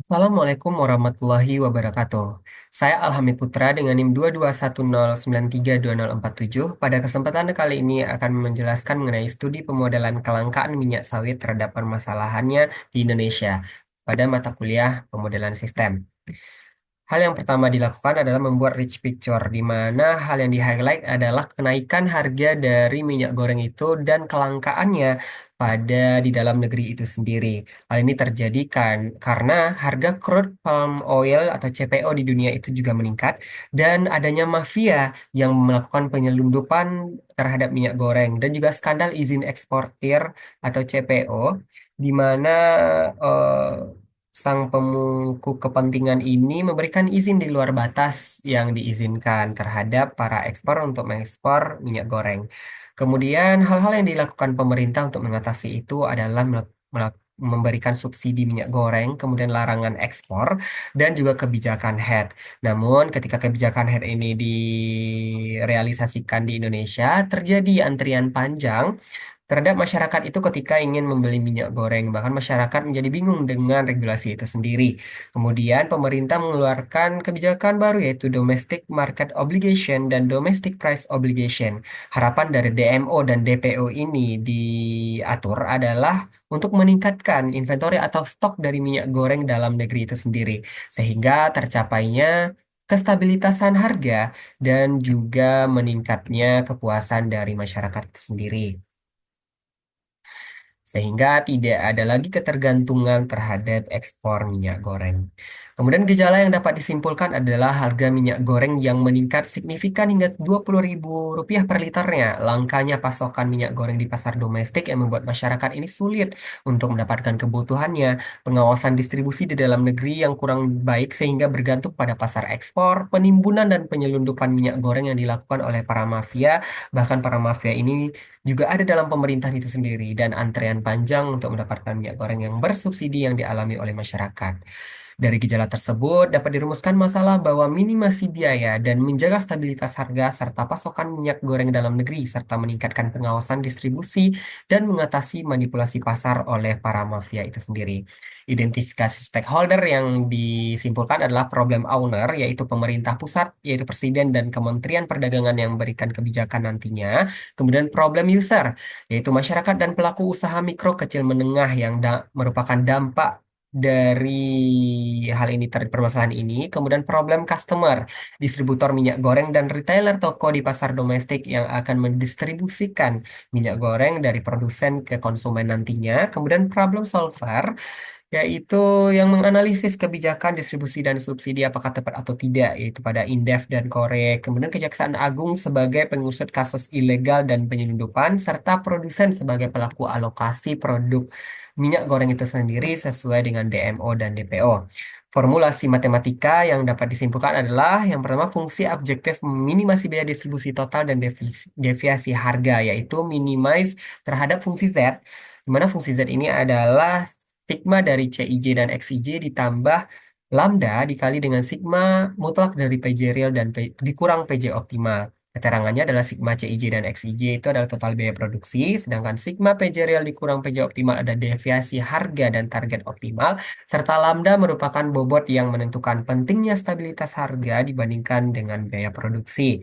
Assalamualaikum warahmatullahi wabarakatuh. Saya Alhamid Putra dengan NIM 22109320047. Pada kesempatan kali ini akan menjelaskan mengenai studi pemodelan kelangkaan minyak sawit terhadap permasalahannya di Indonesia pada mata kuliah pemodelan sistem. Hal yang pertama dilakukan adalah membuat rich picture, di mana hal yang di-highlight adalah kenaikan harga dari minyak goreng itu dan kelangkaannya di dalam negeri itu sendiri. Hal ini terjadi karena harga crude palm oil atau CPO di dunia itu juga meningkat dan adanya mafia yang melakukan penyelundupan terhadap minyak goreng dan juga skandal izin eksportir atau CPO di mana sang pemangku kepentingan ini memberikan izin di luar batas yang diizinkan terhadap para ekspor untuk mengekspor minyak goreng. Kemudian hal-hal yang dilakukan pemerintah untuk mengatasi itu adalah memberikan subsidi minyak goreng, kemudian larangan ekspor, dan juga kebijakan HED. Namun, ketika kebijakan HED ini direalisasikan di Indonesia, terjadi antrian panjang terhadap masyarakat itu ketika ingin membeli minyak goreng. Bahkan masyarakat menjadi bingung dengan regulasi itu sendiri. Kemudian pemerintah mengeluarkan kebijakan baru yaitu Domestic Market Obligation dan Domestic Price Obligation. Harapan dari DMO dan DPO ini diatur adalah untuk meningkatkan inventory atau stok dari minyak goreng dalam negeri itu sendiri. Sehingga tercapainya kestabilitasan harga dan juga meningkatnya kepuasan dari masyarakat itu sendiri sehingga tidak ada lagi ketergantungan terhadap ekspor minyak goreng. Kemudian gejala yang dapat disimpulkan adalah harga minyak goreng yang meningkat signifikan hingga Rp20.000 per liternya. Langkanya pasokan minyak goreng di pasar domestik yang membuat masyarakat ini sulit untuk mendapatkan kebutuhannya. Pengawasan distribusi di dalam negeri yang kurang baik sehingga bergantung pada pasar ekspor, penimbunan dan penyelundupan minyak goreng yang dilakukan oleh para mafia. Bahkan para mafia ini juga ada dalam pemerintahan itu sendiri dan antrean panjang untuk mendapatkan minyak goreng yang bersubsidi yang dialami oleh masyarakat. Dari gejala tersebut dapat dirumuskan masalah bahwa minimasi biaya dan menjaga stabilitas harga serta pasokan minyak goreng dalam negeri serta meningkatkan pengawasan distribusi dan mengatasi manipulasi pasar oleh para mafia itu sendiri. Identifikasi stakeholder yang disimpulkan adalah problem owner yaitu pemerintah pusat yaitu presiden dan Kementerian Perdagangan yang memberikan kebijakan nantinya. Kemudian problem user, yaitu masyarakat dan pelaku usaha mikro kecil menengah yang merupakan dampak dari hal ini permasalahan ini. Kemudian problem customer, distributor minyak goreng dan retailer toko di pasar domestik yang akan mendistribusikan minyak goreng dari produsen ke konsumen nantinya. Kemudian problem solver, yaitu yang menganalisis kebijakan distribusi dan subsidi apakah tepat atau tidak, yaitu pada Indef dan Korek. Kemudian Kejaksaan Agung sebagai pengusut kasus ilegal dan penyelundupan, serta produsen sebagai pelaku alokasi produk minyak goreng itu sendiri sesuai dengan DMO dan DPO. Formulasi matematika yang dapat disimpulkan adalah yang pertama fungsi objektif minimasi biaya distribusi total dan deviasi harga, yaitu minimize terhadap fungsi Z, di mana fungsi Z ini adalah sigma dari CIJ dan XIJ ditambah lambda dikali dengan sigma mutlak dari PJ real dan dikurang PJ optimal. Keterangannya adalah sigma CIJ dan XIJ itu adalah total biaya produksi, sedangkan sigma PJ real dikurang PJ optimal ada deviasi harga dan target optimal, serta lambda merupakan bobot yang menentukan pentingnya stabilitas harga dibandingkan dengan biaya produksi.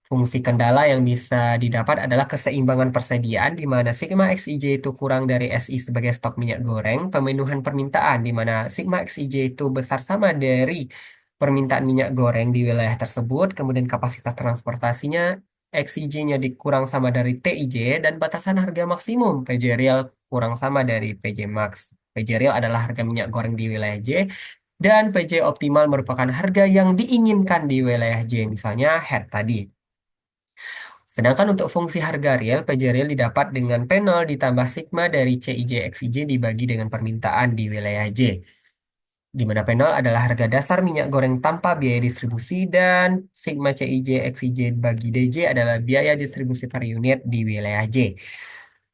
Fungsi kendala yang bisa didapat adalah keseimbangan persediaan di mana sigma XIJ itu kurang dari SI sebagai stok minyak goreng, pemenuhan permintaan di mana sigma XIJ itu besar sama dari permintaan minyak goreng di wilayah tersebut, kemudian kapasitas transportasinya XIJ-nya dikurang sama dari TIJ dan batasan harga maksimum PJ real kurang sama dari PJ max. PJ real adalah harga minyak goreng di wilayah J dan PJ optimal merupakan harga yang diinginkan di wilayah J, misalnya head tadi. Sedangkan untuk fungsi harga real, PJ real didapat dengan penol ditambah sigma dari CIJ XIJ dibagi dengan permintaan di wilayah J, di mana penol adalah harga dasar minyak goreng tanpa biaya distribusi dan sigma CIJ XIJ bagi DJ adalah biaya distribusi per unit di wilayah J.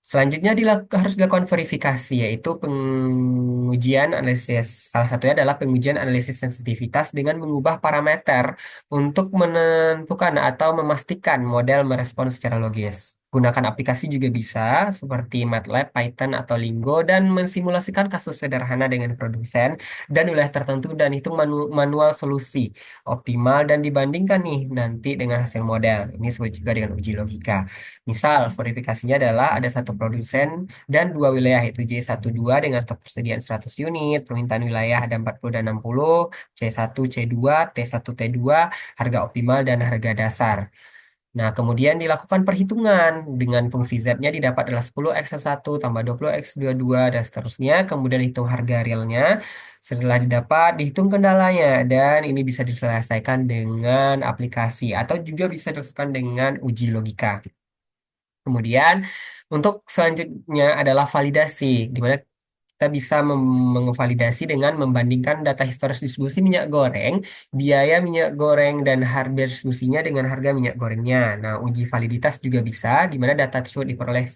Selanjutnya harus dilakukan verifikasi, yaitu pengujian analisis. Salah satunya adalah pengujian analisis sensitivitas dengan mengubah parameter untuk menentukan atau memastikan model merespons secara logis. Gunakan aplikasi juga bisa seperti MATLAB, Python, atau Lingo dan mensimulasikan kasus sederhana dengan produsen dan wilayah tertentu dan hitung manual solusi optimal dan dibandingkan nih nanti dengan hasil model. Ini disebut juga dengan uji logika. Misal, verifikasinya adalah ada satu produsen dan dua wilayah yaitu J12 dengan stok persediaan 100 unit, permintaan wilayah ada 40 dan 60, C1, C2, T1, T2, harga optimal dan harga dasar. Nah, kemudian dilakukan perhitungan dengan fungsi Z-nya didapat adalah 10x1 tambah 20x22 dan seterusnya. Kemudian hitung harga realnya. Setelah didapat, dihitung kendalanya. Dan ini bisa diselesaikan dengan aplikasi atau juga bisa diselesaikan dengan uji logika. Kemudian untuk selanjutnya adalah validasi, di mana kita bisa mengevalidasi dengan membandingkan data historis distribusi minyak goreng, biaya minyak goreng, dan harga distribusinya dengan harga minyak gorengnya. Nah, uji validitas juga bisa, di mana data tersebut diperoleh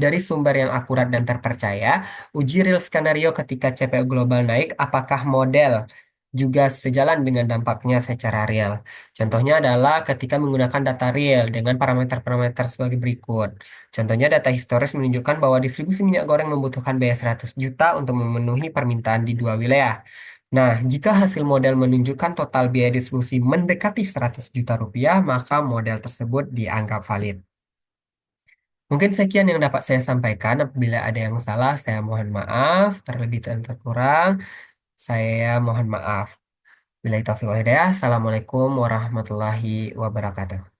dari sumber yang akurat dan terpercaya. Uji real skenario ketika CPO global naik, apakah model juga sejalan dengan dampaknya secara real. Contohnya adalah ketika menggunakan data real dengan parameter-parameter sebagai berikut. Contohnya data historis menunjukkan bahwa distribusi minyak goreng membutuhkan biaya 100 juta untuk memenuhi permintaan di dua wilayah. Nah, jika hasil model menunjukkan total biaya distribusi mendekati 100 juta rupiah, maka model tersebut dianggap valid. Mungkin sekian yang dapat saya sampaikan. Apabila ada yang salah, saya mohon maaf. Terlebih dan terkurang, saya mohon maaf. Bila taufiq wal hidayah. Assalamualaikum warahmatullahi wabarakatuh.